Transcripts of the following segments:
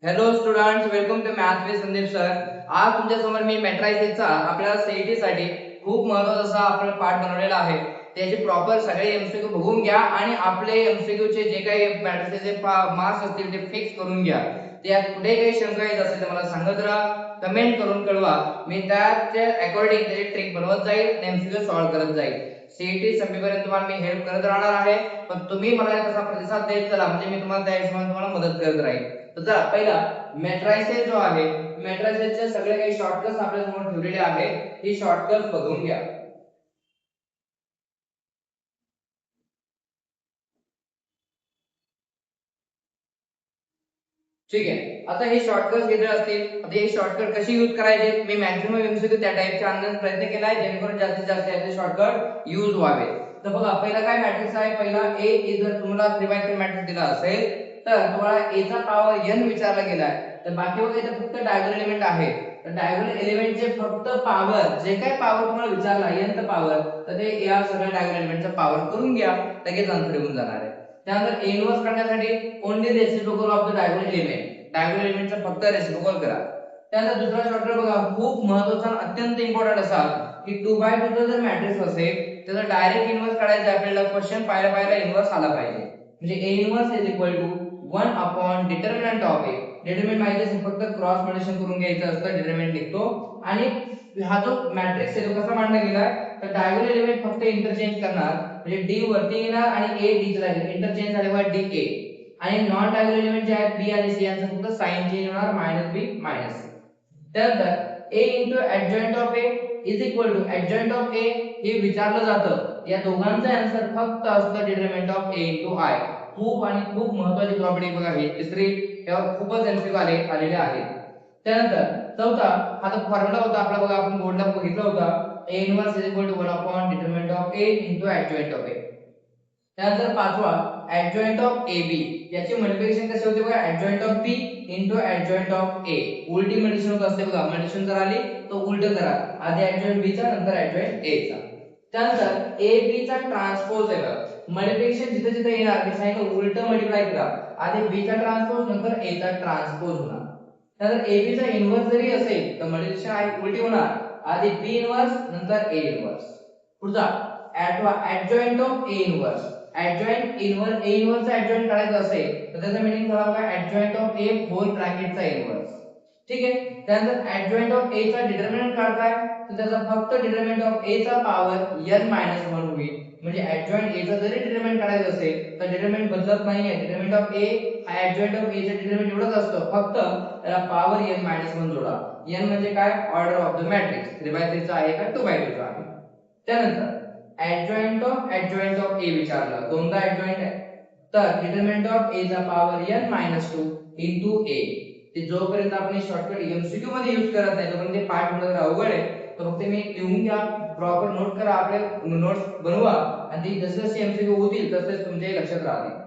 Hello students, welcome to math with Sandeep sir. आज तुमच्या समोर मी मॅट्रायसेसचा आपल्याला सीईटी साठी खूप महत्त्वाचा असा आपला पाठ बनवलेला आहे. त्याची प्रॉपर सगळे एमसीक्यू बघून घ्या आणि आपले एमसीक्यू चे जे काही मॅट्रिसेसचे मार्क्स असतील ते फिक्स करून घ्या. त्यात कुठे काही शंका येत असेल तर मला सांगत राहा, कमेंट करून कळवा. मी त्याच्या अकॉर्डिंग त्याची ट्रिक बनवत जाईल आणि एमसीक्यू सॉल्व्ह करत जाईल. सीईटी संपेपर्यंत तुम्हाला मी हेल्प करत राहणार आहे, पण तुम्ही मला तसा प्रतिसाद देत चला, म्हणजे मी तुम्हाला त्या हिशोबाने तुम्हाला मदत करत राहील. तर चला, पहिला मॅट्रायसेस जो आहे, मॅट्रायसेसचे सगळे काही शॉर्टकट्स आपल्या समोर ठेवलेले आहे. ही शॉर्टकट्स बघून घ्या. ठीक आहे, आता हे शॉर्टकट्स घेतले असतील. आता हे शॉर्टकट कशी यूज करायचे, मी मॅक्झिमम एमसीक्यू त्या टाइपचे आणण्याचा प्रयत्न केलाय जेणेकरून जास्तीत जास्त याचे शॉर्टकट यूज व्हावे. तर बघा, पहिला काय मॅट्रिक्स आहे, पहिला a जर तुम्हाला 3x3 मॅट्रिक्स दिला असेल तर तुम्हाला a चा पॉवर n विचारला गेलाय. तर बाकी बघा, इथे फक्त डायगोनल एलिमेंट आहे. तर डायगोनल एलिमेंटचे फक्त पॉवर, जे काही पॉवर तुम्हाला विचारला nth पॉवर, तर ते या सगळ्या डायगोनल एलिमेंटचा पॉवर करून घ्या, लगेच आन्सर येऊन जाणार आहे. त्यानंतर a इन्व्हर्स करण्यासाठी only reciprocal of the diagonal element, diagonal एलिमेंटचा फक्त रेसिप्रोकल करा. त्यानंतर दुसरा शॉर्टकट बघा, खूप महत्त्वाचा आणि अत्यंत इम्पॉर्टंट असा की 2x2 चा जर मॅट्रिक्स असेल त्याचा डायरेक्ट इन्व्हर्स काढायचा आपल्याला. क्वेश्चन पाहायला इन्व्हर्स आला पाहिजे. म्हणजे a inverse is equal to 1 upon determinant of a. Determinant माहिती असेल, फक्त क्रॉस मल्टिप्लिकेशन करून घ्यायचं असतं, डिटर्मिनंट निघतो. आणि हा जो मॅट्रिक्स आहे तो कसा मांडला गेलाय, तर डायगोनल एलिमेंट फक्त इंटरचेंज करणार, म्हणजे d वरती येणार आणि a d ला इंटरचेंज झाल्यावर da. आणि नॉन डायगोनल एलिमेंट जे आहेत b आणि c यांचं फक्त साइन चेंज होणार, -b -c. त्यानंतर a into adjoint of a is equal to adjoint of a हे विचारलं जातं. या दोघांचं आन्सर फक्त असतं determinant of a into i. खूप आणि खूप महत्त्वाची प्रॉपर्टी बघा, ही तिसरी, यावर खूपच एमसीक्यू आलेले आहेत. त्यानंतर चौथा, हा जो फॉर्म्युला होता आपला बघा, आपण बोर्डला बघितला होता, a inverse is equal to 1 upon determinant of a into adjoint of a. त्यानंतर पाचवा, adjoint of ab, याची मल्टिप्लिकेशन कशी होते बघा, adjoint of b into adjoint of a. उलटी मल्टिप्लिकेशन होत असते बघा, मल्टिप्लिकेशन जर आली तो उलट करा, आधी adjoint b चा नंतर adjoint a चा. त्यानंतर ab चा ट्रान्सपोज आहे बघा, मल्टिप्लिकेशन जिथे जिथे येणार मी सांगितलं उलट मल्टिप्लाय करा, आधी b चा ट्रान्सपोज नंतर a चा ट्रान्सपोज होणार. त्यानंतर ab चा इन्व्हर्स जरी असेल तर मल्टिप्लिकेशन आहे उलटी होणार, आधी b इन्व्हर्स नंतर a इन्व्हर्स. पुढचा adjoint of a inverse, adjoint inverse a inverse चा adjoint काढायचा असेल तर त्याचा मीनिंग झाला बघा adjoint of a whole bracket चा इन्व्हर्स. ठीक आहे. त्यानंतर adjoint of a चा डिटरमिनंट काढताय तर त्याचा फक्त डिटरमिनंट ऑफ a चा पॉवर n - 1 होईल. म्हणजे adjoint a चा जरी डिटरमिनंट काढायचा असेल तर डिटरमिनंट बदलत नाहीये. डिटरमिनंट ऑफ a हा adjoint of a चा डिटरमिनंट एवढंच असतं, फक्त त्याला पॉवर n - 1 जोडा. n म्हणजे काय, order of the matrix, 3x3 चा आहे का 2x2 चा आहे. त्यानंतर adjoint of a विचारलं, दोनदा adjoint आहे, तर डिटरमिनंट ऑफ a चा पॉवर n - 2 into a. ते जोपर्यंत आपण शॉर्टकट एमसीक्यू मध्ये यूज करत नाही तोपर्यंत ते पाठ होणं अवघड आहे. तर फक्त मी लिहून घ्या, प्रॉपर नोट करा, आपले नोट्स बनवा आणि ते जसे जसे एमसीक्यू होतील तसेच तुमच्या लक्षात राहतील.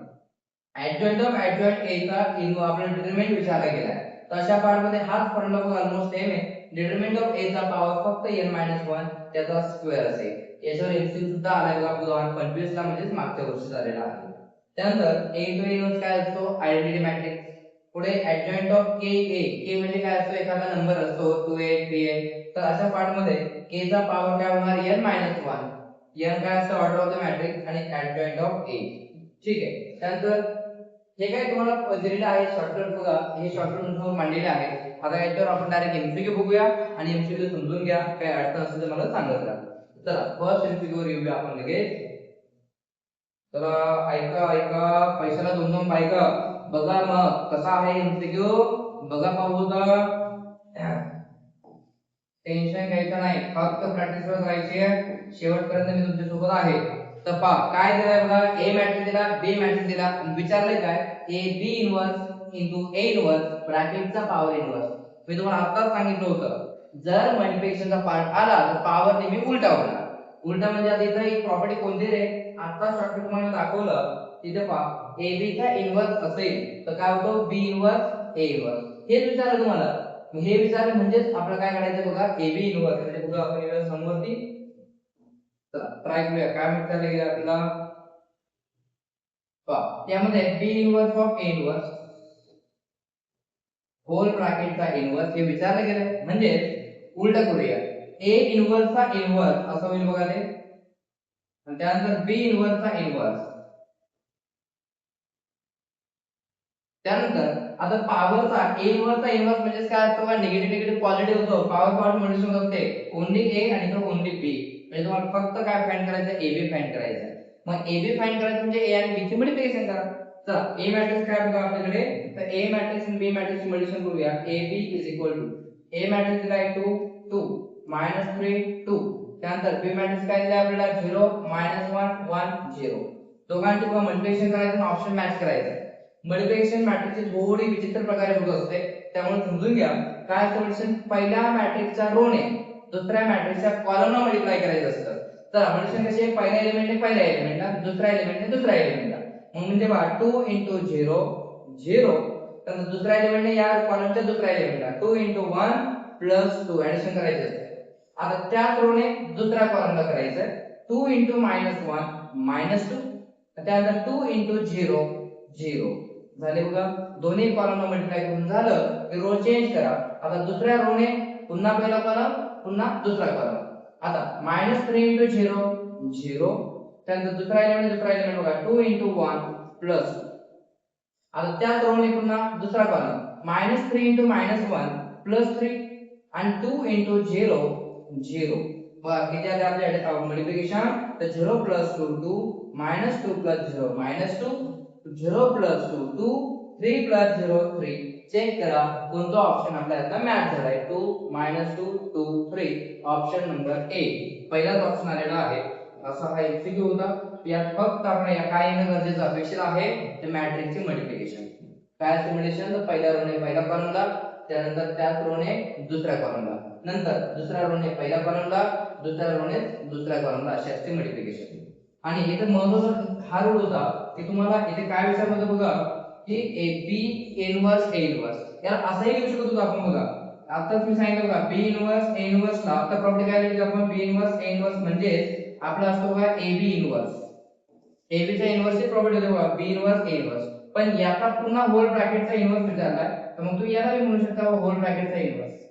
adjoint of adjoint a चा आपल्याला डिटरमिनंट विचारला गेलाय, तर अशा पार्ट मध्ये हाच फॉर्म्युला बघा ऑलमोस्ट सेम आहे. डिटरमिनंट ऑफ a चा पॉवर फक्त n - 1 त्याचा स्क्वेअर असेल. याच्यावर एमसीक्यू सुद्धा आलाय बघा, उदाहरण 25 ला, म्हणजे मागच्या वर्षी झालेला आहे. त्यानंतर a into a इन्व्हर्स काय असतो, आयडेंटिटी मॅट्रिक्स. पुढे adjoint of k a, k म्हणजे काय असतो, एखादा नंबर असतो 2a 3a. तर अशा पार्ट मध्ये k चा पॉवर काय होणार, n - 1. n काय असतं, ऑर्डर ऑफ द मॅट्रिक्स आणि adjoint of a. ठीक आहे. त्यानंतर हे काय तुम्हाला दिलेलं आहे शॉर्टकट बघा, हे शॉर्टकट तुम्हाला मांडलेले आहे. आता याच्यावर आपण डायरेक्ट एमसीक्यू बघूया आणि एमसीक्यू समजून घ्या, काय अडचण असेल तर मला सांगत राहा. चला, फर्स्ट एमसीक्यू वर येऊया आपण लगेच. चला, ऐका ऐका, पैशाला दोन दोन बायका बघा, मग कसा आहे एमसीक्यू बघा, पाहू तर टेन्शन घ्यायचं नाही, फक्त प्रॅक्टिस करत राहायची, शेवटपर्यंत मी तुमच्या सोबत आहे. तर पहा काय दिलाय बघा, ए मॅट्रिक्स दिला, बी मॅट्रिक्स दिला आणि विचारलंय काय, A B inverse into A inverse ब्रॅकेटचा पॉवर इन्व्हर्स. मी तुम्हाला आताच सांगितलं होतं, जर मल्टिप्लिकेशनचा पार्ट आला तर पॉवर नेहमी उलटा होणार. उलटा म्हणजे आता इथे एक प्रॉपर्टी कोणती रे, आता शॉर्टकट तुम्हाला दाखवलं, तिथे पहा ए बी चा इन्व्हर्स असेल तर काय होतो, बी इन्व्हर्स ए इन्व्हर्स. हेच विचारलं तुम्हाला, हे विचारले म्हणजेच आपल्याला काय करायचं बघा, ए बी इन्व्हर्स म्हणजे बघा आपण येऊया समोरती. चला ट्राय करूया, काय विचारलं गेलं आपल्याला. पहा त्यामध्ये B inverse of A inverse, whole ब्रॅकेटचा इन्व्हर्स हे विचारलं गेलंय. म्हणजे उलट करूया, ए इन्व्हर्सचा इन्व्हर्स असं होईल बघा ते, आणि त्यानंतर बी इन्व्हर्सचा इन्व्हर्स. त्यानंतर आता पॉवरचा ए इन्व्हर्सचा इन्व्हर्स म्हणजे काय असतो का, निगेटिव्ह निगेटिव्ह पॉझिटिव्ह होतो, पॉवर पॉवर मल्टिप्लिकेशन होते ओन्ली ए आणि तो ओन्ली बी. म्हणजे तुम्हाला फक्त काय फाइंड करायचं, ए बी फाइंड करायचं. मग ए बी फाइंड करायचं म्हणजे ए आणि बी ची मल्टिप्लिकेशन करा. चला ए मॅट्रिक्स काय बघा आपल्याकडे, तर ए मॅट्रिक्स आणि बी मॅट्रिक्स ची मल्टिप्लिकेशन करूया. A B is equal to A matrix दिला आहे 2 2 -3 2. त्यानंतर बी मॅट्रिक्स काय दिला आपल्याला 0 -1 1 0. दोघांची मल्टिप्लिकेशन करायचं आणि ऑप्शन मॅच करायचं. मल्टिप्लिकेशन मॅट्रिक्सची थोडी विचित्र प्रकारे होत असते, त्यामुळे समजून घ्या काय सोल्युशन. पहिल्या मॅट्रिक्सच्या रो ने दुसऱ्या मॅट्रिक्सच्या कॉलमला मल्टिप्लाय करायचं असतं. तर मल्टिप्लिकेशन कशी आहे, पहिल्या एलिमेंटने पहिल्या एलिमेंटला, दुसऱ्या एलिमेंटने दुसऱ्या एलिमेंटला. मग म्हणजे बघा 2 * 0 0. तर दुसऱ्या एलिमेंटने या कॉलमच्या दुसऱ्या एलिमेंटला 2 * 1 + 2 ऍडिशन करायचं असतं. आता त्याच रो ने दुसऱ्या कॉलमला करायचं 2 * -1 -2. त्यानंतर 2 * 0 0 झाले बघा. दोन्ही कॉलमला मल्टिप्लाय करून झालं की रो चेंज करा. आता दुसऱ्या रो ने पुन्हा पहिला कॉलम पुन्हा दुसरा कॉलम. आता -3 * 0 0. त्यानंतर दुसरा एलिमेंट बघा 2 * 1 प्लस. आता त्याच रो ने पुन्हा दुसरा कॉलम -3 * -1 +3 आणि 2 * 0 0. बघा किती आले आपल्याकडे मल्टिप्लिकेशन, तर 0 + 2 2 -2 + 0 -2 0 + 2 2 3 + 0 3. चेक करा कोणता ऑप्शन आपल्याला मॅच झालाय. 2 -2 2 3. ऑप्शन नंबर ए पहिलाच ऑप्शन आलेला आहे. असा हा एमसीक्यू होता. यात फक्त आपण या काय येणं गरजेचं अपेक्षित आहे, ते मॅट्रिक्सची मल्टिप्लिकेशन. काय असते मल्टिप्लिकेशन, तर पहिल्या रो ने पहिल्या कॉलमला, त्यानंतर त्याच रो ने दुसऱ्या कॉलमला, नंतर दुसऱ्या रो ने पहिल्या कॉलमला, दुसऱ्या रो ने दुसऱ्या कॉलमला, अशी असते मल्टिप्लिकेशन. आणि इथे महत्त्वाचा हा रूल होता की तुम्हाला इथे काय विचारलं होतं बघा, की ए बी इन्व्हर्स ए इन्व्हर्स. याला असंही लिहू शकत होतो आपण बघा. आता तुम्ही सांगितलं बघा बी इन्व्हर्स ए इन्व्हर्स ला आता प्रॉपर्टी काय लिहिली आपण, बी इन्व्हर्स ए इन्व्हर्स म्हणजे आपला असतो बघा ए बी इन्व्हर्स. ए बी च्या इन्व्हर्सची प्रॉपर्टी होती बघा बी इन्व्हर्स ए इन्व्हर्स. पण याचा पुन्हा होल ब्रॅकेटचा इन्व्हर्स विचारलाय, तर मग तुम्ही याला म्हणू शकता होल ब्रॅकेटचा इन्व्हर्स.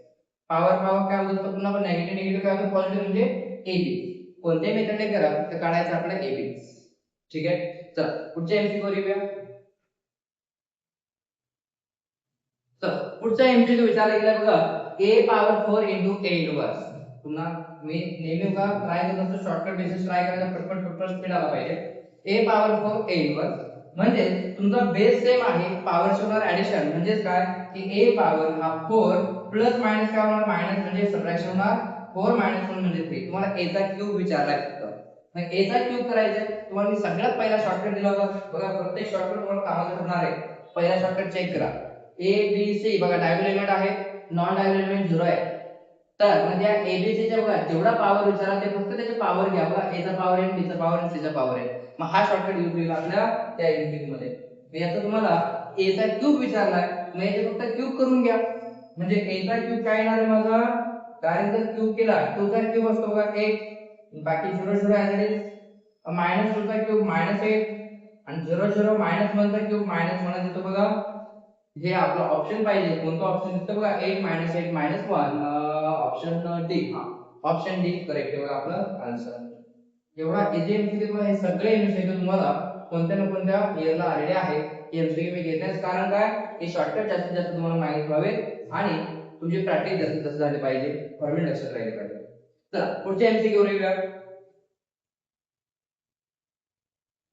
पॉवर पॉवर काय होतं, पुन्हा पण नेगेटिव्ह निगेटिव्ह काय होतं, पॉझिटिव्ह म्हणजे ए बी. कोणत्याही मेथडने करा तर काढायचं आपल्याला ए बी. ठीक आहे. चला पुढच्या एमसीक्यू करूया. तर पुढचा एमसीक्यू विचारला गेला बघा, a पॉवर 4 * a इन्व्हर्स. पुन्हा मी नेहमी बघा ट्राय करत असतो शॉर्टकट बेसिस ट्राय करायचा, पटपट पटपट स्पीड आला पाहिजे. a पॉवर 4 a इन्व्हर्स म्हणजे तुमचा बेस सेम आहे, पॉवर होणार ऍडिशन. म्हणजे काय की a पॉवर हा 4 प्लस मायनस काय होणार, मायनस म्हणजे सबट्रॅक्शन होणार. 4 - 1 म्हणजे 3. तुम्हाला a चा क्यूब विचारलाय फक्त. मग a चा क्यूब करायचा तुम्हाला मी सगळ्यात पहिला शॉर्टकट दिला होता बघा. प्रत्येक शॉर्टकट तुम्हाला कामाचं ठरणार आहे. पहिला शॉर्टकट चेक करा. ए बी सी बघा डायगोनल एलिमेंट आहे, नॉन डायगोनल एलिमेंट 0 आहे. तर म्हणजे ए बी सी च्या बघा जेवढा पॉवर विचारा ते फक्त त्याचे पॉवर घ्या बघा. ए चा पॉवर आहे, बी चा पॉवर आहे, सी चा पॉवर आहे. मग हा शॉर्टकट यूज होईल आपल्या त्या एमसीक्यू मध्ये. मी याचं तुम्हाला ए चा क्यूब विचारलाय, मग याचे फक्त क्यूब करून घ्या. म्हणजे ए चा क्यूब काय येणार आहे माझा, डायरेक्ट जर क्यूब केला 2 चा क्यूब असतो बघा 1, बाकी 0 0 ॲज इट इज. -2 चा क्यूब -8 आणि 0 0 -1 चा क्यूब -1 येतो बघा. हे आपलं ऑप्शन पाहिजे, कोणतं ऑप्शन दिसतं बघा 8 - 8 -1. Option D. हा ऑप्शन डी करेक्ट आहे बघा आपलं आन्सर. एवढा इझी एमसीक्यू हे सगळे एमसीक्यू तुम्हाला कोणत्या ना कोणत्या इयरला आलेले आहे. एमसीक्यू मी घेण्याचं कारण काय, हे शॉर्टकट जास्तीत जास्त तुम्हाला माहित व्हावे आणि तुमची प्रॅक्टिस जास्तीत जास्त झाली पाहिजे, फॉर्म्युला लक्षात राहिले पाहिजे. चला पुढच्या एमसीक्यू वर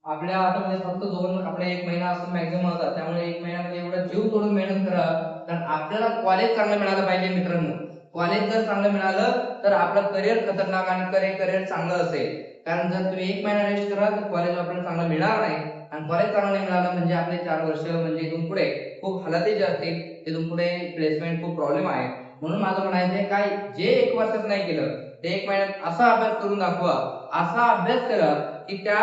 आपल्या आता म्हणजे फक्त दोन आपले 1 महिना असं मॅक्झिमम होता, त्यामुळे 1 महिन्यामध्ये एवढं जीव तोडून मेहनत करा. कारण आपल्याला कॉलेज चांगलं मिळालं पाहिजे मित्रांनो. कॉलेज जर चांगलं मिळालं तर आपलं करिअर खतरनाक आणि करिअर चांगलं असेल. कारण जर तुम्ही 1 महिना रेस्ट कराल तर कॉलेज आपल्याला चांगलं मिळणार नाही, आणि कॉलेज चांगलं नाही मिळालं म्हणजे आपले 4 वर्ष म्हणजे इथून पुढे खूप हालाती जे असतील, तिथून पुढे प्लेसमेंट खूप प्रॉब्लेम आहे. म्हणून माझं म्हणायचं आहे काय, जे 1 वर्षात नाही केलं ते 1 महिन्यात असा अभ्यास करून दाखवा, असा अभ्यास करा की त्या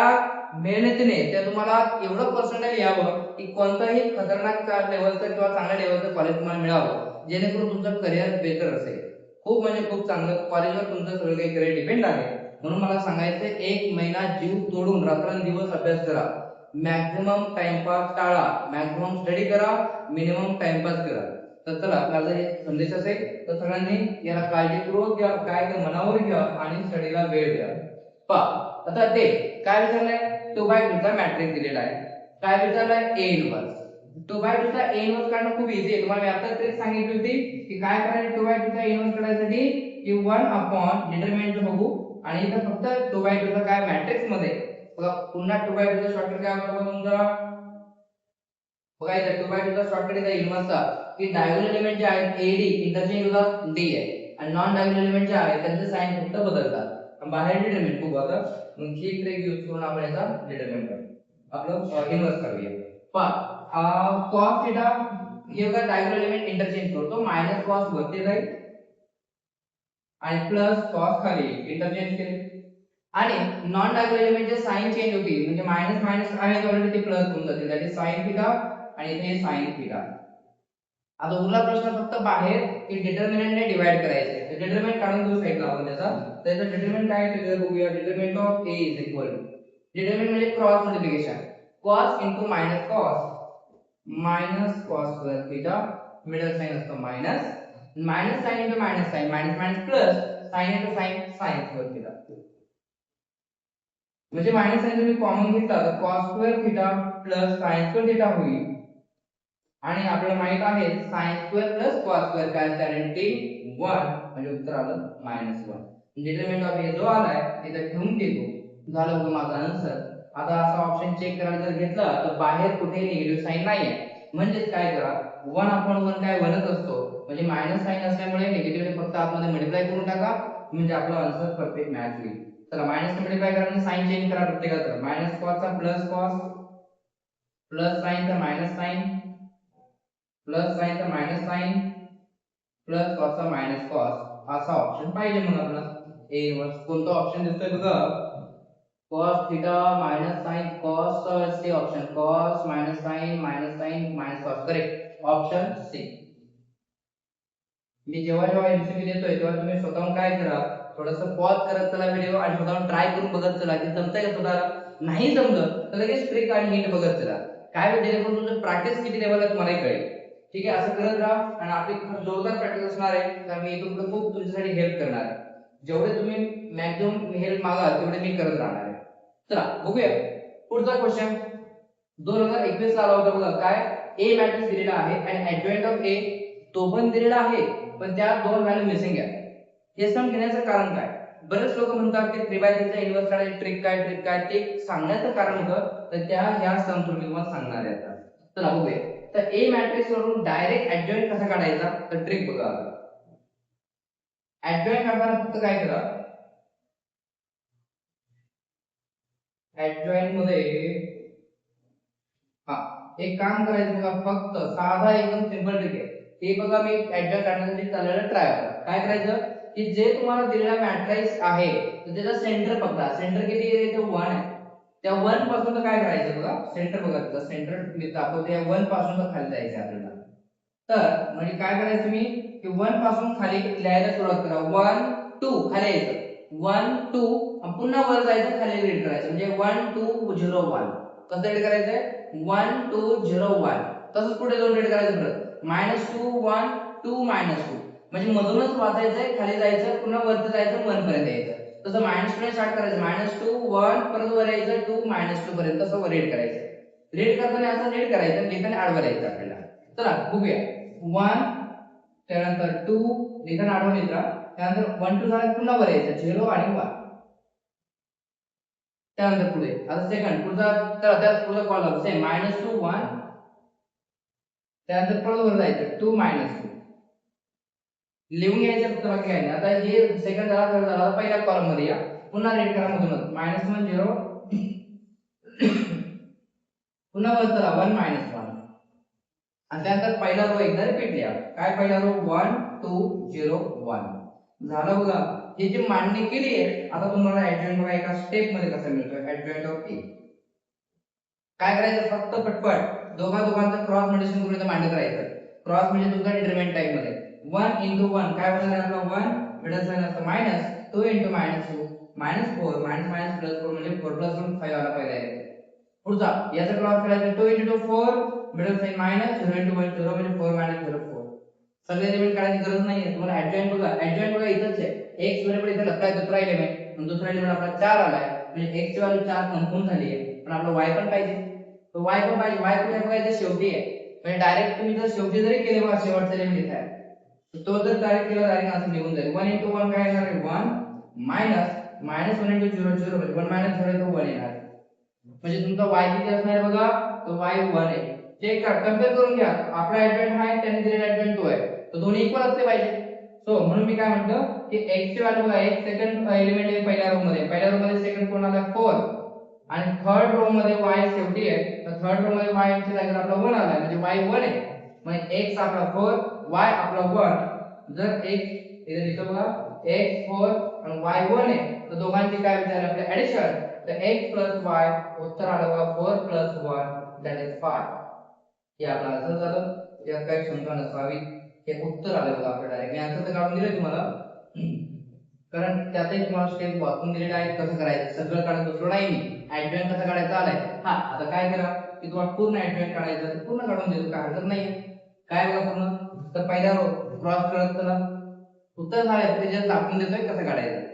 मेहनतीने त्या तुम्हाला एवढं पर्सेंटेज यावं की कोणताही खतरनाक लेवलचं किंवा चांगल्या लेवलचं कॉलेज तुम्हाला मिळावं, जेणेकरून तुमचं करिअर बेटर असेल. खूप म्हणजे खूप चांगलं कॉलेजवर तुमचं सगळं काही करिअर डिपेंड आहे. म्हणून मला सांगायचं 1 महिना जीव तोडून रात्रंदिवस अभ्यास करा. मॅक्झिमम टाइमपास टाळा, मॅक्झिमम स्टडी करा, मिनिमम टाइमपास करा. तर चला आपल्याला हे संदेश असेल तर सगळ्यांनी याला काळजीपूर्वक घ्या, काय तर मनावर घ्या आणि स्टडीला वेळ द्या. पहा आता ते काय विचारलंय, 2/2 चा मॅट्रिक्स दिलेला आहे. काय विचारलंय, A इन्व्हर्स. 2/2 चा A इन्व्हर्स काढणं खूप इझी आहे. तुम्हाला मी आता ट्रिक सांगितली होती की काय करायचं 2/2 चा A इन्व्हर्स काढण्यासाठी की 1 अपॉन डिटरमिनंट बघू आणि इथं फक्त 2/2 चा काय मॅट्रिक्स मध्ये बघा पुन्हा 2/2 चा शॉर्टकट काय होतं तुमचा बघा इथं 2/2 चा शॉर्टकट इथं इन्व्हर्सचा की डायगोनल एलिमेंट जे आहेत AD इंटरचेंज होतात D आहे आणि नॉन डायगोनल एलिमेंट जे आहेत त्यांचे साइन फक्त बदलतात. बाहेर डिटरमिनंट बघू आता मग ही ट्रिक यूज करून आपण याचा डिटरमिनंट करू आपलं इन्व्हर्स करूया. पहा cos थीटा हे बघा डायगोनल एलिमेंट इंटरचेंज करतो मायनस cos वरती जाईल आणि प्लस cos खाली इंटरचेंज केले आणि नॉन डायगोनल एलिमेंटचे साइन चेंज होतील म्हणजे मायनस मायनस आहे ऑलरेडी ते प्लस होऊन जाते दॅट इज sin थीटा आणि इथे sin थीटा. आता उरला प्रश्न फक्त बाहेर की डिटरमिनंट ने डिवाइड करायचे तर डिटरमिनंट काढून घेऊ साइडला आपण त्याचा तर याचा डिटरमिनंट काय आहे ते बघूया. Determinant of a is equal determinant म्हणजे cross multiplication cos into minus cos square theta middle sine असतो minus minus sine into minus sine minus minus plus sine into sine sine square theta म्हणजे minus sine तुम्ही common घेतला तर cos square theta plus sin square theta होईल आणि आपल्याला माहित आहे sin square plus cos square काय असते आयडेंटिटी 1 म्हणजे उत्तर आलं -1. डिटरमिनंट ऑफ हे जो आलाय इथे ठेवून देतो झालं बघा माझा आन्सर. आता असा ऑप्शन चेक करायला जर घेतला तर बाहेर कुठे निगेटिव्ह साइन नाहीये म्हणजे काय करा 1/1 काय 1च असतो म्हणजे मायनस साइन असल्यामुळे निगेटिव्हने फक्त आतमध्ये मल्टिप्लाय करून टाका म्हणजे आपला आन्सर परफेक्ट मॅच होईल. चला मायनस मल्टिप्लाय करा आणि साइन चेंज करा प्रत्येकाचा मायनस cos चा प्लस cos प्लस साइन चा मायनस साइन प्लस साइन चा मायनस साइन प्लस cos चा मायनस cos असा ऑप्शन पाहिजे मग आपला ए इन्व्हर्स कोणता ऑप्शन दिसतोय बघा cos theta minus sine cos चे option cos minus sine minus cos correct option C. मी जेव्हा जेव्हा एमसीक्यू देतोय तेव्हा तुम्ही स्वतःहून काय करा थोडंसं पॉज करत चला व्हिडिओ आणि स्वतःहून ट्राय करून बघत चला की जमतंय का स्वतःला नाही जमलं तर लगेच ट्रिक आणि हिंट बघत चला काय होईल जेणेकरून तुमचं प्रॅक्टिस किती लेवलला तुम्हाला कळेल. ठीक आहे असं करत राहा आणि आपली खूप जोरदार प्रॅक्टिस असणार आहे तर मी इथून खूप तुमच्यासाठी हेल्प करणार आहे. जेवढे तुम्ही मॅक्सिमम हेल्प मागाल तेवढे मी करत राहणार आहे. चला बघूया पुढचा क्वेश्चन 2021 ला आला होता बघा काय ए मॅट्रिक्स दिलेला आहे आणि ऍडजॉइंट ऑफ ए तो पण दिलेला आहे पण त्या दोन व्हॅल्यू मिसिंग आहे. हे सम घेण्याचं कारण काय बरेच लोक म्हणतात की 3/3 चा इन्व्हर्स काढायची ट्रिक काय ते सांगण्याचं कारण होतं तर त्या ह्या सम तुम्ही तुम्हाला सांगणार आहे आता. चला बघूया तर ए मॅट्रिक्स वरून डायरेक्ट ऍडजॉइंट कसा काढायचा तर ट्रिक बघा आता. ऍडजॉइंट काढताना फक्त काय करा ऍडजॉइंट मध्ये हा एक काम करायचं बघा फक्त साधा एकदम सिंपल ट्रिक आहे ते बघा मी ऍडजॉइंट काढण्यासाठी चाललेलं ट्राय करा. काय करायचं की जे तुम्हाला दिलेला मॅट्रिक्स आहे तर त्याचा सेंटर पकडा सेंटर किती आहे ते 1 आहे त्या 1 पासून तर काय करायचं बघा सेंटर बघा त्याचा सेंटर मी दाखवतो या 1 पासून तर खाली जायचं आपल्याला. तर म्हणजे काय करायचं तुम्ही की 1 पासून खाली लिहायला सुरुवात करा 1 2 खाली यायचं 1 2 पुन्हा वर जायचं खाली रीड करायचं म्हणजे 1 2 0 1 कसं रीड करायचंय 1 2 0 1 तसंच पुढे जाऊन रीड करायचं परत -2 1 2 -2 म्हणजे मधूनच वाचायचंय खाली जायचं पुन्हा वरती जायचं 1 पर्यंत यायचं. तसं -2 ने स्टार्ट करायचं -2 1 परत वर यायचं 2 -2 पर्यंत तसं रीड करायचं. रीड करताना असं रीड करायचं लिहिताना आडवं यायचं आपल्याला. चला बघूया 1 त्यानंतर 2 लिहिताना आडवं लिहिता त्यानंतर 1 2 झालं पुन्हा वर यायचं 0 आणि 1 त्यानंतर पुढे आता सेकंड पुढचा तर त्याच पुढचा कॉलम सेम -2 1 त्यानंतर परत वर जायचं 2 -2 लिहून घ्यायचं फक्त बाकी काय नाही. आता हे सेकंड झाला थर्ड झाला पहिल्या कॉलम मध्ये या पुन्हा रीड करा मधूनच -1 0 पुन्हा वर चला 1 -1 आणि त्यानंतर पहिला रो एकदा रिपीट लिहा काय पहिला रो 1 2 0 1 झालं बघा. हे जी मांडणी केली आहे आता तुम्हाला ऍडजॉइंट बघा एका स्टेप मध्ये कसं मिळतोय ऍडजॉइंट ऑफ ए. काय करायचं फक्त पटपट दोघांचं क्रॉस मल्टिप्लिकेशन करून मांडणी करायचं. क्रॉस म्हणजे तुमचा डिटरमिनंट टाइप मध्ये 1 into 1 काय होणार आहे आपला 1 मिडल साइन असतो मायनस 2 into -2 -4 मायनस प्लस 4 म्हणजे 4 + 1 5 आला पहिला आहे. पुढचा याचा क्रॉस करायचा 2 into 2 4 middle sign minus 0 into 1 0 म्हणजे 4 - 0 4 सगळे एलिमेंट काढायची गरज नाहीये तुम्हाला ऍडजॉइंट बघा इथंच आहे x बरोबर इथे लपलाय दुसरा एलिमेंट आणि दुसरा एलिमेंट आपला 4 आलाय म्हणजे x ची व्हॅल्यू 4 कन्फर्म झाली आहे पण आपला y पण पाहिजे तो y पण पाहिजे y कुठे बघा इथे शेवटी आहे म्हणजे डायरेक्ट तुम्ही जर शेवटी जरी केले बघा शेवटचा एलिमेंट इथे आहे तो जर डायरेक्ट केला डायरेक्ट आन्सर निघून जाईल 1 into 1 काय येणार आहे 1 मायनस 1 into 0 0 म्हणजे 1 minus 0 तो 1 येणार म्हणजे तुमचा y किती असणार आहे बघा तो y 1 आहे चेक करा कंपेअर करून घ्या आपला ऍडजॉइंट आहे त्याने दिलेला ऍडजॉइंट तो आहे तो दोन्ही इक्वल असले पाहिजे सो म्हणून मी काय म्हणतो की x ची व्हॅल्यू बघा एक सेकंड एलिमेंट आहे पहिल्या रो मध्ये सेकंड कोण आला 4 आणि थर्ड रो मध्ये y शेवटी आहे तर थर्ड रो मध्ये y च्या जागेवर आपला 1 आलाय म्हणजे y 1 आहे म्हणजे x आपला 4 y आपला 1 जर x इथे लिहितो बघा x 4 आणि y 1 आहे तर दोघांची काय विचारले आपले ऍडिशन तर x y उत्तर आलं बघा 4 1 दॅट इज 5 हे आपला आन्सर झालं यात काही शंका नसावी हे उत्तर आले बघा आपलं डायरेक्ट मी आन्सर तर काढून दिले तुम्हाला कारण त्यातही तुम्हाला स्टेप वाचून दिलेले आहेत कसं करायचं सगळं काढत बसलो नाही मी ऍडजॉइंट कसं काढायचं आलंय हा आता काय करा की तुम्हाला पूर्ण ऍडजॉइंट काढायचं पूर्ण काढून देतो काय हरकत नाही काय बघा पूर्ण तर पहिला रो क्रॉस करत चला उत्तर झालं ते जस्ट दाखवून देतोय कसं काढायचं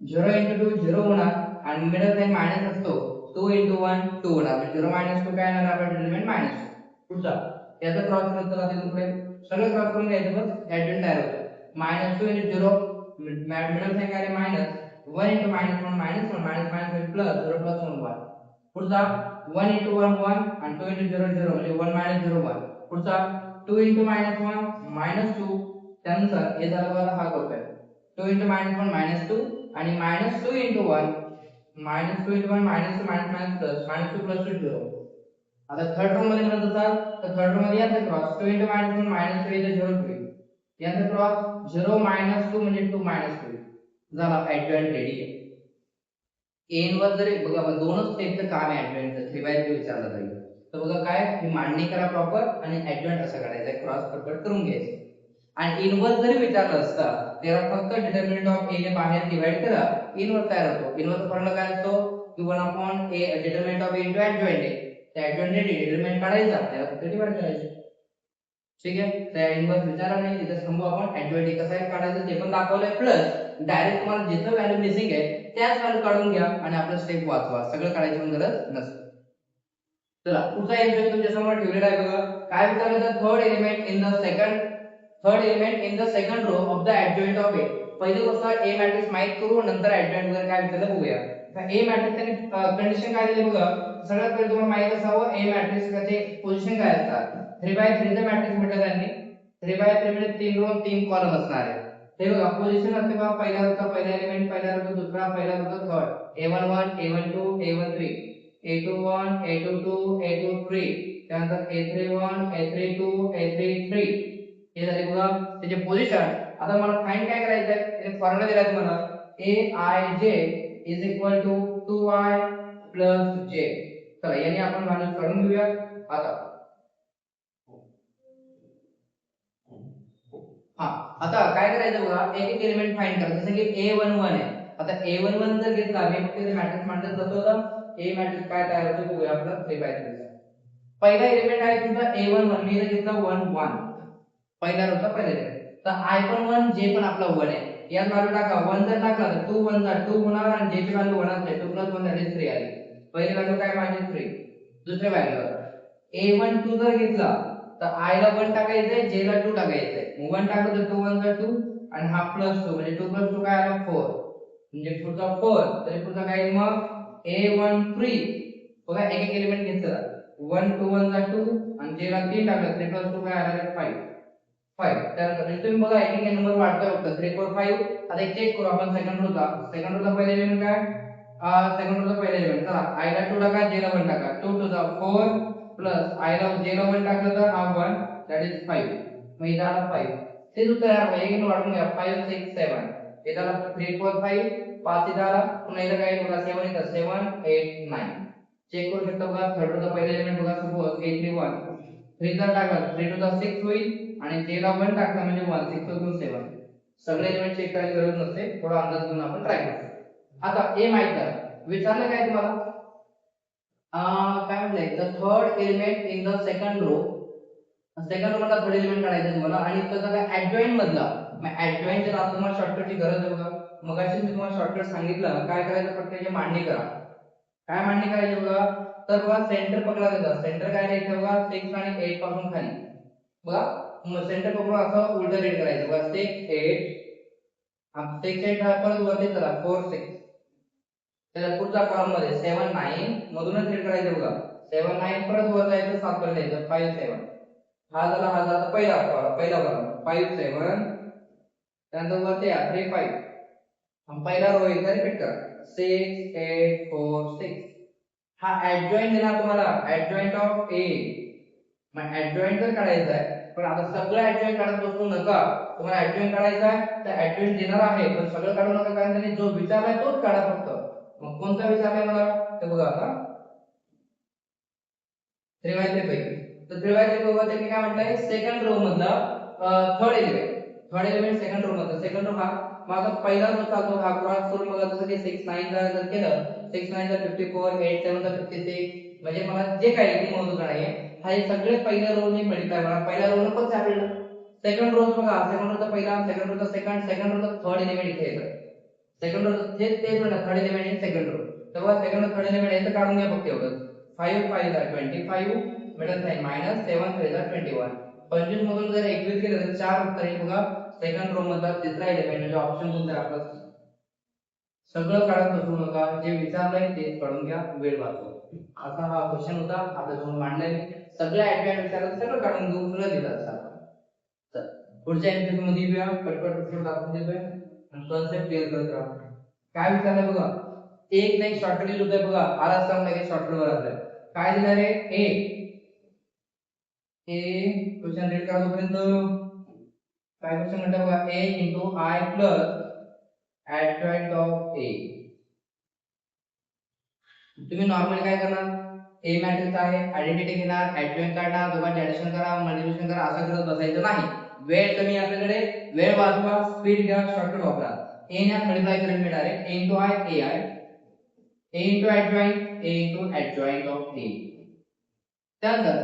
0 into 2 0 होणार आणि मिडल साइन मायनस असतो 2 into 1 2 होणार म्हणजे 0 minus 2 काय येणार आपला डिटरमिनंट -2 पुढचा याचा क्रॉस करत चला तिथून पुढे सगळं क्रॉस करून घ्यायचं बस ऍडजॉइंट तयार होतो -2 into 0 मिडल साइन काय मायनस 1 into -1 -1 -1 प्लस 0 plus 1 1 पुढचा 1 into 1 1 आणि 2 into 0 0 म्हणजे 1 0 1 पुढचा 2 into -1 -2 त्यानंतर हे झालं बघा हा ग्रुप आहे 2 into -1 -2 आणि -2 into 1 -2 into 1 -2 -2 plus 2 0 आता थर्ड रो मध्ये म्हणत असाल तर थर्ड रो मध्ये यांचा क्रॉस 2 into -1 -2 इथे 0 होईल यांचा क्रॉस 0 -2 म्हणजे 2 -2 झाला ऍडजॉइंट रेडी आहे एन वर जरी बघा दोनच स्टेपचं काम आहे ऍडजॉइंटचं 3/3 विचारलं जाईल तर बघा काय ही मांडणी करा प्रॉपर आणि ऍडजॉइंट असं काढायचं क्रॉस प्रॉपर करून घ्यायचं आणि इनवर्स जरी विचारलं असतं तेव्हा फक्त डिटर्मिनंट ऑफ ए ने बाहेर डिवाइड करा इनवर्स तयार होतो इनवर्स फॉर्म्युला काय असतो की 1/a determinant of A into adjoint A त्या ऍडजॉइंट ने डिटर्मिनंट काढायचा त्याला फक्त डिवाइड करायचं ठीक आहे त्या इनवर्स विचारा नाही तिथे थांबू आपण ऍडजॉइंट कसं आहे काढायचं ते पण दाखवलंय प्लस डायरेक्ट तुम्हाला जिथं व्हॅल्यू मिसिंग आहे त्याच व्हॅल्यू काढून घ्या आणि आपलं स्टेप वाचवा सगळं काढायची पण गरज नसते चला पुढचा एलिमेंट तुमच्या समोर ठेवलेला आहे बघा काय विचारलं तर third element in the second row of the adjoint of A पहिली गोष्ट ए मॅट्रिक्स माहित करू नंतर ऍडजॉइंट वगैरे काय विचारलं बघूया तर ए मॅट्रिक्स कंडिशन काय दिली बघा सगळ्यात पहिले तुम्हाला माहित असावं ए मॅट्रिक्स चे पोझिशन काय असतात 3/3 चा मॅट्रिक्स म्हटलं त्यांनी 3/3 म्हणजे 3 रो 3 कॉलम असणार आहे हे बघा पोझिशन असते बघा पहिला रोचा पहिला एलिमेंट पहिला रोचा दुसरा पहिला Rochak third a11 a12 a13 a21 a22 a23 त्यानंतर a31 a32 a33 हे झाले बघा त्याचे पोझिशन आता मला फाइंड काय करायचं आहे त्याचे फॉर्म्युला दिला तुम्हाला aij is equal to 2i plus j चला याने आपण व्हॅल्यूज काढून घेऊया आता हा आता काय करायचं बघा एक एक एलिमेंट फाइंड करायचं जसं की a11 आहे आता a11 जर घेतला मी फक्त ते मॅट्रिक्स मांडत जातो आता a मॅट्रिक्स काय तयार होतो बघूया आपलं 3/3 चा पहिला एलिमेंट आहे तुमचा a11 मी इथे घेतला 1 1 पहिला रोचा पहिला एलिमेंट तर i पण 1 j पण आपला 1 आहे यात व्हॅल्यू टाका 1 जर टाकला तर 2 1 चा 2 होणार आणि j ची व्हॅल्यू 1 आहे 2 + 1 = 3 आली पहिली व्हॅल्यू काय माझी 3 दुसरी व्हॅल्यू a12 जर घेतला तर i ला 1 टाकायचंय j ला 2 टाकायचंय मग 1 टाकलं तर 2 1 चा 2 आणि हा +2 म्हणजे 2 + 2 काय आला 4 म्हणजे पुढचा 4 तरी पुढचा काय येईल मग a13 बघा एक एक एलिमेंट घेतला 1 2 1 चा 2 आणि j ला 3 टाकलं 3 + 2 काय आला 5 5 त्यानंतर तुम्ही बघा एक एक नंबर वाढतोय फक्त 3 4 5 आता एक चेक करू आपण सेकंड रोचा पहिला एलिमेंट काय सेकंड रोचा पहिला एलिमेंट चला i ला 2 टाका j ला 1 टाका 2 to the 4 प्लस i ला j ला 1 टाकलं तर हा 1 दॅट इज 5 मग इथं आला 5 तेच उत्तर आहे बघा एक वाढून घ्या 5 6 7 इथं आला 3 4 5 5 इथं आला पुन्हा इथं काय बघा 7 इथं 7 8 9 चेक करू शकता बघा थर्ड रोचा पहिला एलिमेंट बघा सपोज a31 3 जर टाकलं 3 to the 6 होईल आणि j ला 1 टाकलं म्हणजे 1 6 2 7 सगळे एलिमेंट चेक करायची गरज नसते थोडा अंदाज घेऊन आपण ट्राय करू आता a माहित झालं विचारलं काय तुम्हाला काय म्हणलंय the third element in the second row second row मधला थर्ड एलिमेंट काढायचा तुम्हाला आणि त्याचा काय ऍडजॉइंट मधला मग ऍडजॉइंट जर आता तुम्हाला शॉर्टकटची गरज आहे बघा मगाशी मी तुम्हाला शॉर्टकट सांगितलं काय करायचं फक्त याची मांडणी करा काय मांडणी करायची बघा तर बघा सेंटर पकडा त्याचा सेंटर काय राहायचं बघा 6 आणि 8 पासून खाली बघा मग सेंटर पकडून असं उलट रीड करायचं बघा 6 8 6 8 परत वरती चला 4 6 त्याला पुढच्या कॉलम मध्ये 7 9 मधूनच रीड करायचं बघा 7 9 परत वर जायचं 7 पर्यंत यायचं 5 7 हा झाला पहिला कॉलम 5 7 त्यानंतर वरती या 3 5 हम पहिला रो एकदा रिपीट करा 6 8 4 6 हा ऍडजॉइंट देणार तुम्हाला ऍडजॉइंट ऑफ ए मग ऍडजॉइंट जर काढायचा आहे पण आता सगळं ऍडजॉइंट काढत बसू नका तुम्हाला ऍडजॉइंट काढायचा आहे तर ऍडजॉइंट देणार आहे पण सगळं काढू नका कारण त्याने जो विचारलाय तोच काढा फक्त मग कोणता विचारलाय मला ते बघा आता त्रिवायत्रे पैकी तर त्रिवायत्रे बघा त्यांनी काय म्हटलंय सेकंड रो मधला थर्ड एलिमेंट सेकंड रो मधला सेकंड रो हा माझा पहिला रो चालतो हा क्रॉस करून बघा जसं की 6 9 जर केलं 6 9 चा 54 8 7 चा 56 म्हणजे मला जे काही ते महत्त्वाचं आहे हा हे सगळे पहिल्या रो ने मल्टिप्लाय करा पहिल्या रो नं पण आपल्याला सेकंड रो बघा सेकंड रोचा पहिला सेकंड रोचा सेकंड रोचा थर्ड एलिमेंट इथे येतं सेकंड रो तेच म्हणा third element in second row तेव्हा सेकंड रो थर्ड एलिमेंट याचं काढून घ्या फक्त एवढं 5 5 ला 25 मिडल साइन मायनस 7 3 ला 21 25 मधून जर 21 केलं तर चार उत्तर आहे बघा सेकंड रो मधला तिसरा एलिमेंट म्हणजे ऑप्शन कोणता आहे आपला सगळं काढत बसू नका जे विचारलंय तेच काढून घ्या वेळ वाचवा असा हा क्वेश्चन होता आपल्या समोर मांडलाय सगळं ऍडव्हान्स विचारलं सगळं काढून घेऊ सगळं लिहिलं तर पुढच्या एमसीक्यू मध्ये येऊया पटपट दाखवून देतोय आणि कन्सेप्ट क्लिअर करत राहा काय विचारलं बघा एक नाही शॉर्टकट यूज होतोय बघा आला सम लगेच शॉर्टकट वर आलं काय दिलं रे क्वेश्चन रीड करा तोपर्यंत काय क्वेश्चन म्हणतं बघा a into I plus adjoint of a तुम्ही नॉर्मली काय करणार a मॅट्रिक्स आहे आयडेंटिटी घेणार adjoint काढणार दोघांचे ऍडिशन करा मल्टिप्लिकेशन करा असं करत बसायचं नाही वेळ कमी आपल्याकडे वेळ वाचवा स्पीड घ्या शॉर्टकट वापरा a ने मल्टिप्लाय करून मिळणार आहे a into I a into adjoint of a त्यानंतर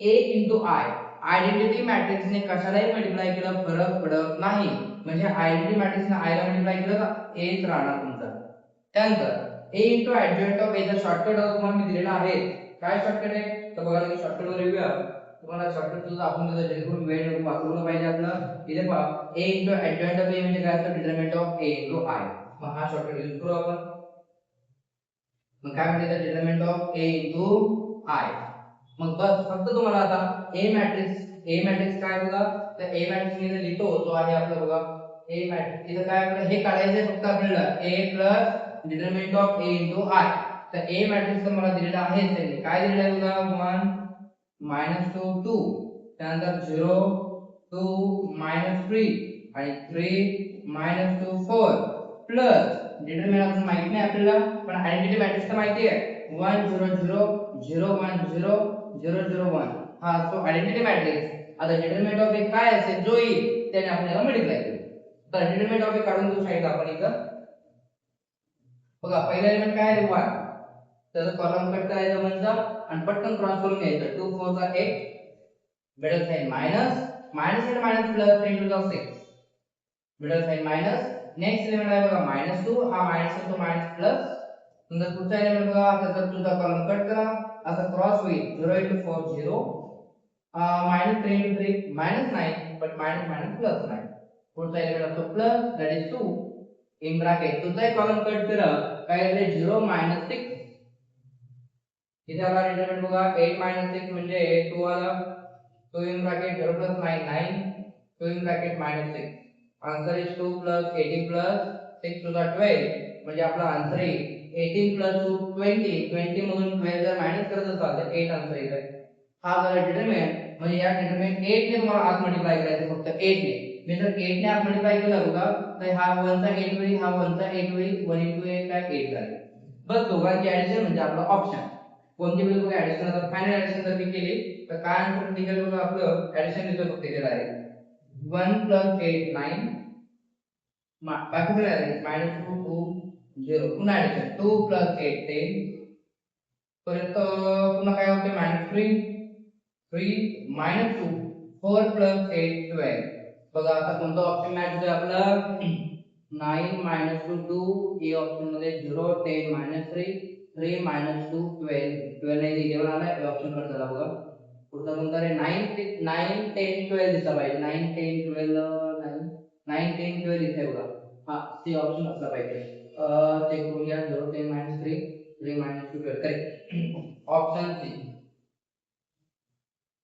a into I identity matrix ने कशालाही मल्टिप्लाय केलं फरक पडत नाही म्हणजे आयडेंटिटी मॅट्रिक्स ने I ला मल्टिप्लाय केलं तर a च राहणार तुमचा त्यानंतर a into adjoint of a चा शॉर्टकट तुम्हाला मी दिलेला आहे काय शॉर्टकट आहे तर बघा की शॉर्टकट वर येऊया तुम्हाला शॉर्टकट सुद्धा आपण देतो जेणेकरून वेळ नको वाचवलं पाहिजे आपलं इथे पहा a into adjoint of a म्हणजे काय असतं determinant of a into I मग हा शॉर्टकट यूज करू आपण मग काय म्हणते determinant of a into I मग बस फक्त तुम्हाला आता A मॅट्रिक्स काय बघा तर A मॅट्रिक्स मी लिहितो तो आहे आपला बघा A मॅट्रिक्स इथं काय आपल्याला हे काढायचं फक्त आपल्याला A plus determinant of A into I तर A मॅट्रिक्स तर मला दिलेला आहे त्यांनी काय दिलेलं आहे बघा 1 -2 2 त्यानंतर 0 2 -3 आणि 3 -2 4 प्लस डिटरमिनंट अजून माहित नाही आपल्याला पण आयडेंटिटी मॅट्रिक्स तर माहिती आहे 1 0 0 0 1 0 0 0 1 हा तो आयडेंटिटी मॅट्रिक्स आता डिटरमिनंट ऑफ ए काय असेल जो येईल त्याने आपल्याला मल्टिप्लाय करू तर डिटरमिनंट ऑफ ए काढून घेऊ साईडला आपण इथं बघा पहिला एलिमेंट काय आहे 1 त्याचा कॉलम कट करायचा म्हणजे आणि पटकन क्रॉस करून घ्यायचं 2 4 चा 8 मिडल साइन मायनस मायनस आणि minus plus 3 to the 6 middle sign minus next element आहे बघा -2 हा मायनस तो मायनस प्लस नंतर पुढचा एलिमेंट बघा त्याचा तुझा कॉलम कट करा असा क्रॉस होईल 0 into 4 0 -3 into 3 -9 but minus plus 9 पुढचा एलिमेंट असतो plus that is 2 in bracket तुझा कॉलम कट करा काय येते 0 -6 इथे आला एलिमेंट बघा 8 -6 म्हणजे 2 आला 2 in bracket 0 plus 9 9 2 in bracket -6 answer is 2 plus 18 plus 6 to the 12 म्हणजे आपला आन्सर आहे 18 plus 2 20 मधून 12 जर मायनस करत असाल तर 8 आन्सर येईल हा झाला डिटरमिनंट म्हणजे या डिटरमिनंट 8 ने तुम्हाला आत मल्टिप्लाय करायचं फक्त 8 ने मी जर 8 ने आत मल्टिप्लाय केलं बघा तर हा 1 चा 8 होईल हा 1 चा 8 होईल 1 into 8 काय 8 झाले बस दोघांची ऍडिशन म्हणजे आपला ऑप्शन कोणती वेळ बघा ऍडिशन आता फायनल ऍडिशन जर मी केली तर काय आन्सर निघेल बघा आपलं ऍडिशन देतो फक्त इथे डायरेक्ट 1 plus 8 9 बाकी काय आहे -2 2 0 पुन्हा ऍडिशन 2 plus 8 10 परत पुन्हा काय होते -3 3 -2 4 प्लस 8 12. बघा आता कोणता ऑप्शन मॅच होतोय आपला 9 minus 2 2. ए ऑप्शन मध्ये 0 10 minus 3 3 minus 2 12. 12 नाही इलेवन आला हे ऑप्शन कट झाला बघा. पुढचा कोणता रे 9 10 12 दिसला पाहिजे 9 10 12 9 9 10 12 इथे बघा. हा सी ऑप्शन असला पाहिजे. चेक करूया 0 10 minus 3 3 minus 2 12. Correct option C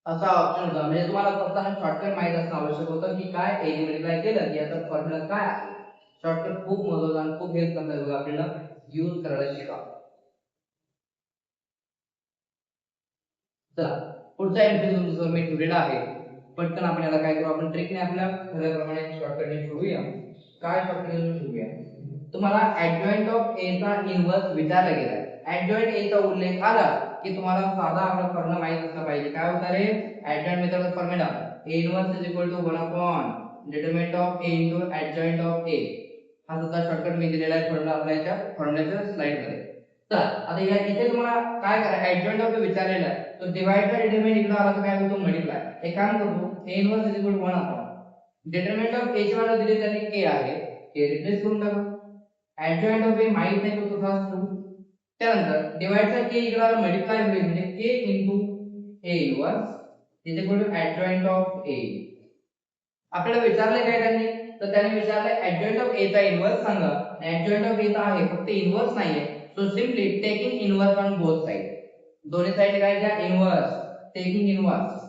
असा ऑप्शन होता. म्हणजे तुम्हाला फक्त हा शॉर्टकट माहित असणं आवश्यक होतं की काय ए ने मल्टिप्लाय केलं की याचा फॉर्म्युला काय आहे. शॉर्टकट खूप महत्त्वाचा आणि खूप हेल्प करतात बघा आपल्याला यूज करायला शिका. चला पुढचा एमसीक्यू तुमचं मी ठेवलेला आहे. पटकन आपण याला काय करू आपण ट्रिकने आपल्या ठरल्याप्रमाणे शॉर्टकटने ठेवूया. काय शॉर्टकटने ठेवूया तुम्हाला ऍडजॉइंट ऑफ ए चा इन्व्हर्स विचारला गेलाय. ऍडजॉइंट ए चा उल्लेख आला की तुम्हाला साधा आपला फॉर्म्युला माहित असला पाहिजे. काय होता रे ऍडजॉइंट मेथडचा formula A inverse is equal to 1 upon determinant of A into adjoint of A. हा सुद्धा शॉर्टकट मी दिलेला आहे फॉर्म्युला आपल्या फॉर्म्युल्याच्या स्लाइड मध्ये. तर आता इथे तुम्हाला काय करा ऍडजॉइंट ऑफ ए विचारलेला आहे. तो डिवाइड बाय डिटरमिनंट इकडे आला तर काय होतो मल्टिप्लाय. एक काम करतो A inverse is equal to 1 upon determinant of A ची व्हॅल्यू दिली त्याने ए आहे हे रिप्लेस करून टाका. ऍडजॉइंट ऑफ ए माहित नाही तो कसा असतो. त्यानंतर डिवाइडचा के इकडे आला मल्टिप्लाय होईल म्हणजे K into A inverse is equal to adjoint of A. आपल्याला विचारले काय त्यांनी तर त्याने विचारलं ऍडजॉइंट ऑफ ए चा इन्व्हर्स सांगा. ऍडजॉइंट ऑफ ए चा आहे फक्त इन्व्हर्स नाहीये. So simply taking inverse on both side. दोन्ही साइड काय द्या इन्व्हर्स टेकिंग इन्व्हर्स.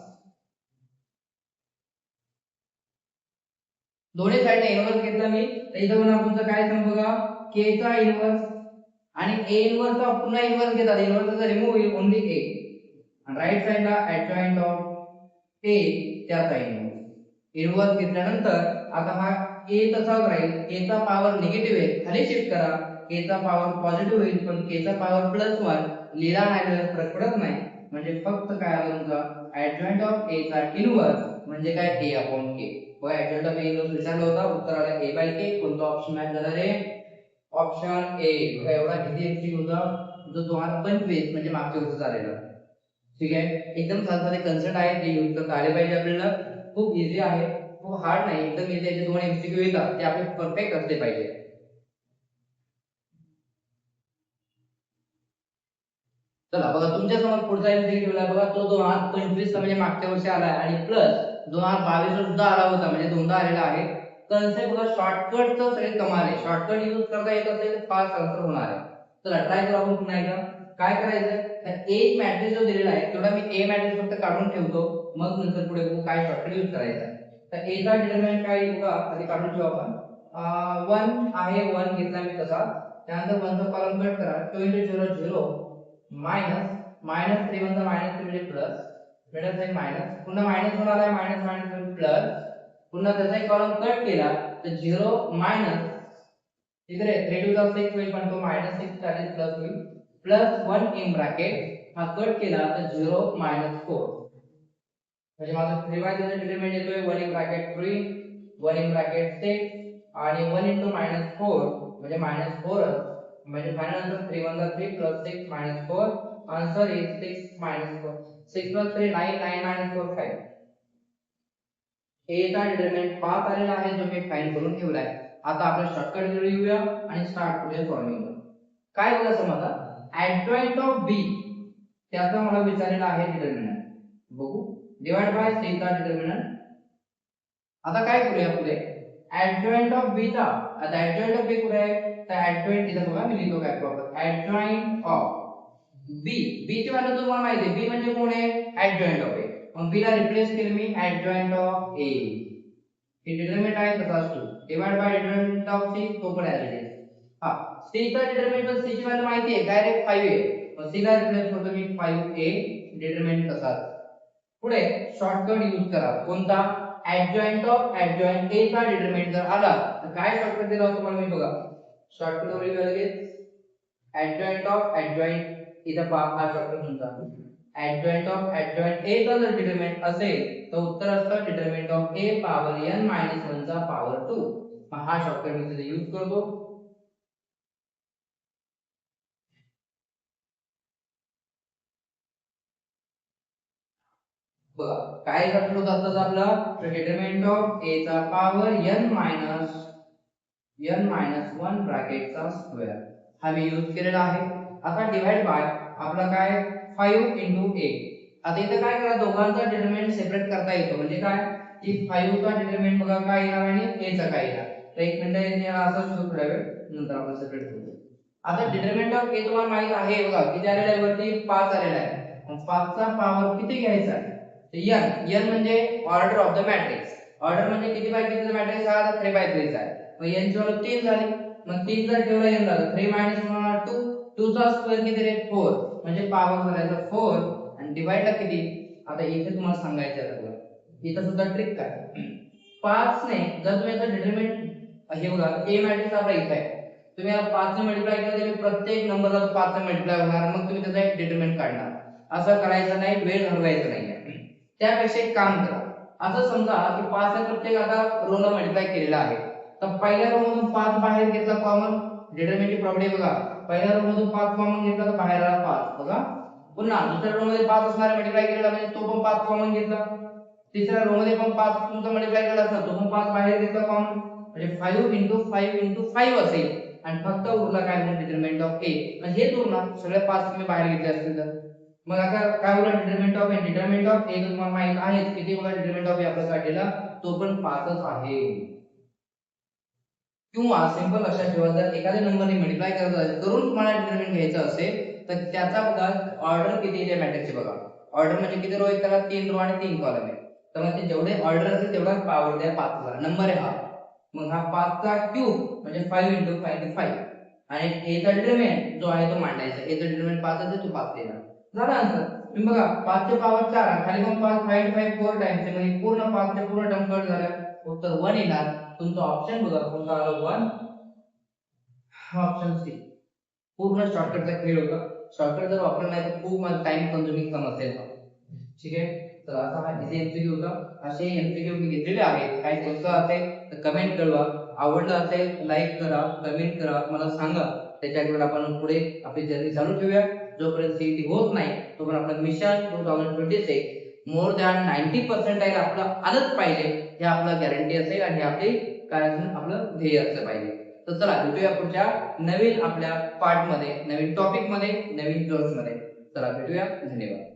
दोन्ही साइडने इन्व्हर्स घेतला मी तर इथं होणार तुमचं काय सांग बघा के चा इन्व्हर्स आणि ए इन्व्हर्स चा पुन्हा इन्व्हर्स घेतात इन्व्हर्सचा रिमूव्ह होईल ओन्ली ए आणि राइट साइडला ऍडजॉइंट ऑफ ए त्याचा इन्व्हर्स घेतल्यानंतर आता हा ए तसाच राहील. ए चा पॉवर निगेटिव्ह आहे खाली शिफ्ट करा. के चा पॉवर पॉझिटिव्ह होईल पण के चा पॉवर +1 लिहिला नाही फरक पडत नाही. म्हणजे फक्त काय आलं तुमचा ऍडजॉइंट ऑफ ए चा इन्व्हर्स म्हणजे काय ए अपॉन के. बघा ऍडजॉइंट ऑफ ए इन्व्हर्स विचारलं होतं उत्तर आलं ए बाय के. कोणता ऑप्शन मॅच झाला रे ऑप्शन ए. बघा एवढा किती एमसी होता जो 2025 म्हणजे मागच्या वर्षी झालेला. ठीक आहे एकदम साधे कन्सेप्ट आहे ते यूज करता आले पाहिजे आपल्याला. खूप इझी आहे खूप हार्ड नाही एकदम इझी आहे. तुम्हाला एमसीक्यू येतात ते आपले परफेक्ट असले पाहिजे. चला बघा तुमच्या समोर पुढचा एमसीक्यू ठेवला बघा तो 2025 चा म्हणजे मागच्या वर्षी आलाय आणि प्लस 2022 ला सुद्धा आला होता म्हणजे दोनदा आलेला आहे. कन्सेप्ट बघा शॉर्टकटचं सगळे कमाल आहे. शॉर्टकट यूज करता येत असेल फास्ट आन्सर होणार आहे. चला ट्राय करू आपण पुन्हा एकदा. काय करायचं तर एक मॅट्रिक्स जो दिलेला आहे तेवढा मी ए मॅट्रिक्स फक्त काढून ठेवतो मग नंतर पुढे बघू काय शॉर्टकट यूज करायचा. तर ए चा डिटरमिनंट काय बघा आधी काढून ठेवू आपण. 1 आहे 1 घेतला मी तसा. त्यानंतर 1 चा कॉलम कट करा 2 0 0 मायनस 3 चा -3 म्हणजे प्लस मिडल साइन मायनस पुन्हा मायनस होणार आहे मायनस म्हणजे प्लस पुन्हा त्याचा एक कॉलम कट केला तर 0 मायनस इकडे 3 टू द 6 होईल पण तो -6 चालेल प्लस होईल प्लस 1 इन ब्रॅकेट हा कट केला तर 0 4 म्हणजे माझा 3 बाय त्याचा डिटरमिनंट येतोय 1 इन ब्रॅकेट 3 1 इन ब्रॅकेट 6 आणि 1 into -4 म्हणजे -4 म्हणजे final answer 3 1 3 plus 6 minus 4 answer is 6 minus 4 6 plus 3 9 9 minus 4 5. ए चा डिटरमिनंट 5 आलेला आहे जो मी फाइंड करून ठेवलाय. आता आपण शॉर्टकट कडे येऊया आणि स्टार्ट करूया सॉल्विंग. काय बघा समजा ऍडजॉइंट ऑफ बी त्याचा मला विचारलेला आहे डिटरमिनंट बघू डिवाइड बाय सी चा डिटरमिनंट. आता काय करूया पुढे ऍडजॉइंट ऑफ बी चा आता ऍडजॉइंट ऑफ बी कुठे आहे तर ऍडजॉइंट इथं बघा मी लिहितो काय प्रॉपर ऍडजॉइंट ऑफ बी. बी ची व्हॅल्यू तुम्हाला माहिती आहे बी म्हणजे कोण आहे ऍडजॉइंट ऑफ ए. मग बी ला रिप्लेस केलं मी ऍडजॉइंट ऑफ ए. हे डिटरमिनंट आहे तसाच to divide by determinant of C तो पण ऍज इट इज. हा सी चा डिटरमिनंट पण सी ची व्हॅल्यू माहिती आहे काय रे 5 आहे. मग सी ला रिप्लेस करतो मी 5a डिटरमिनंट तसाच. पुढे शॉर्टकट यूज करा कोणता ऍडजॉइंट ऑफ ऍडजॉइंट ए चा डिटरमिनंट जर आला तर काय शॉर्टकट दिला तुम्हाला मी बघा शॉर्टकट वर लगेच ऍडजॉइंट ऑफ ऍडजॉइंट इथं पहा हा शॉर्टकट तुमचा ऍडजॉइंट ऑफ ऍडजॉइंट ए चा जर डिटरमिनंट असेल तर उत्तर असतं determinant of A power n - 1 चा पॉवर 2. मग हा शॉर्टकट मी इथे यूज करतो. बघा काय एक्सप्रेशन होत असतं आपलं डिटरमिनंट ऑफ a चा पॉवर n मायनस 1 ब्रॅकेटचा स्क्वेअर हा मी यूज केलेला आहे. आता डिवाइड बाय आपला काय 5 into a. आता इथं काय करा दोघांचा डिटरमिनंट सेपरेट करता येतो म्हणजे काय की 5 चा डिटरमिनंट बघा काय येणार आणि a चा काय येणार. तर एक मिनिट येते असं शोधू थोड्या वेळ नंतर आपण सेपरेट करू. आता डिटरमिनंट ऑफ a तुम्हाला माहित आहे बघा किती आलेला आहे वरती 5 आलेला आहे. मग 5 चा पॉवर किती घ्यायचा आहे तर n म्हणजे order of the matrix. Order म्हणजे किती बाय कितीचा मॅट्रिक्स हा 3 बाय 3 चा आहे. मग n ची व्हॅल्यू 3 झाली. मग 3 जर ठेवला n झालं 3 1 2 2 चा स्क्वेअर किती रे 4 म्हणजे पॉवर करायचा 4 आणि डिवाइड ला किती. आता इथे तुम्हाला सांगायचं आहे बघा इथं सुद्धा ट्रिक काय 5 ने जर तुम्ही याचा डिटरमिनंट हे बघा a मॅट्रिक्स आपला इथे आहे तुम्ही याला 5 ने मल्टिप्लाय केलं तर प्रत्येक नंबरला तो 5 ने मल्टिप्लाय होणार मग तुम्ही त्याचा एक डिटरमिनंट काढणार. असं करायचं नाही वेळ घालवायचा नाही. त्यापेक्षा एक काम करा असं समजा की 5 ने प्रत्येक आता रो ला मल्टिप्लाय केलेला आहे तर पहिल्या रो मधून 5 बाहेर घेतला कॉमन डिटरमिनंटची प्रॉपर्टी बघा पहिल्या रो मधून 5 कॉमन घेतला तर बाहेर आला 5 बघा. पुन्हा दुसऱ्या रो मध्ये 5 असणार मल्टिप्लाय केलेला म्हणजे तो पण 5 कॉमन घेतला. तिसऱ्या रो मध्ये पण 5 तुमचा मल्टिप्लाय केलेला असणार तो पण 5 बाहेर घेतला कॉमन म्हणजे 5 into 5 into 5 असेल आणि फक्त उरला काय म्हणून डिटरमिनंट ऑफ a म्हणजे हेच उरणार सगळे 5 तुम्ही बाहेर घेतले असतील तर. मग आता काय उरला determinant of a determinant of a तुम्हाला माहित आहे किती बघा डिटरमिनंट ऑफ a आपला काढलेला तो पण 5च आहे. किंवा सिंपल लक्षात ठेवा जर एखाद्या नंबरने मल्टिप्लाय करून तुम्हाला डिटरमिनंट घ्यायचं असेल तर त्याचा बघा ऑर्डर किती आहे मॅट्रिक्सचे बघा. ऑर्डर म्हणजे किती रो आहेत त्याला 3 रो आणि 3 कॉलम आहे. तर मग ते जेवढे ऑर्डर असेल तेवढा पॉवर द्या 5 ला नंबर आहे हा. मग हा 5 चा क्यूब म्हणजे 5 into 5 into 5 आणि a चा डिटरमिनंट जो आहे तो मांडायचा a चा डिटरमिनंट 5 असेल तो 5 देणार. झालं आन्सर. तुम्ही बघा 5 चे पॉवर 4 खाली पण 5 5 into 5 4 टाइम्स आहे म्हणजे पूर्ण 5 चे पूर्ण टर्म कट झाल्या उत्तर 1 येणार. तुमचा ऑप्शन बघा कोणता आला 1 हा ऑप्शन सी. पूर्ण शॉर्टकटचा खेळ होता. शॉर्टकट जर वापरला नाही तर खूप माझा टाइम कंझ्युमिंग काम असेल. ठीक आहे तर आता हा इथे एमसीक्यू होता. असे एमसीक्यू मी घेतलेले आहेत काही चुका असेल तर कमेंट कळवा. आवडलं असेल लाईक करा कमेंट करा मला सांगा त्याच्याकडून आपण पुढे आपली जर्नी चालू ठेवूया. जोपर्यंत सीईटी होत नाही तोपर्यंत आपलं मिशन 2026 मोर दॅन 90% आपलं आलंच पाहिजे हे आपलं गॅरंटी असेल आणि आपली काय असेल आपलं ध्येय असलं पाहिजे. तर चला भेटूया पुढच्या नवीन आपल्या पार्ट मध्ये नवीन टॉपिक मध्ये नवीन कोर्स मध्ये. चला भेटूया धन्यवाद.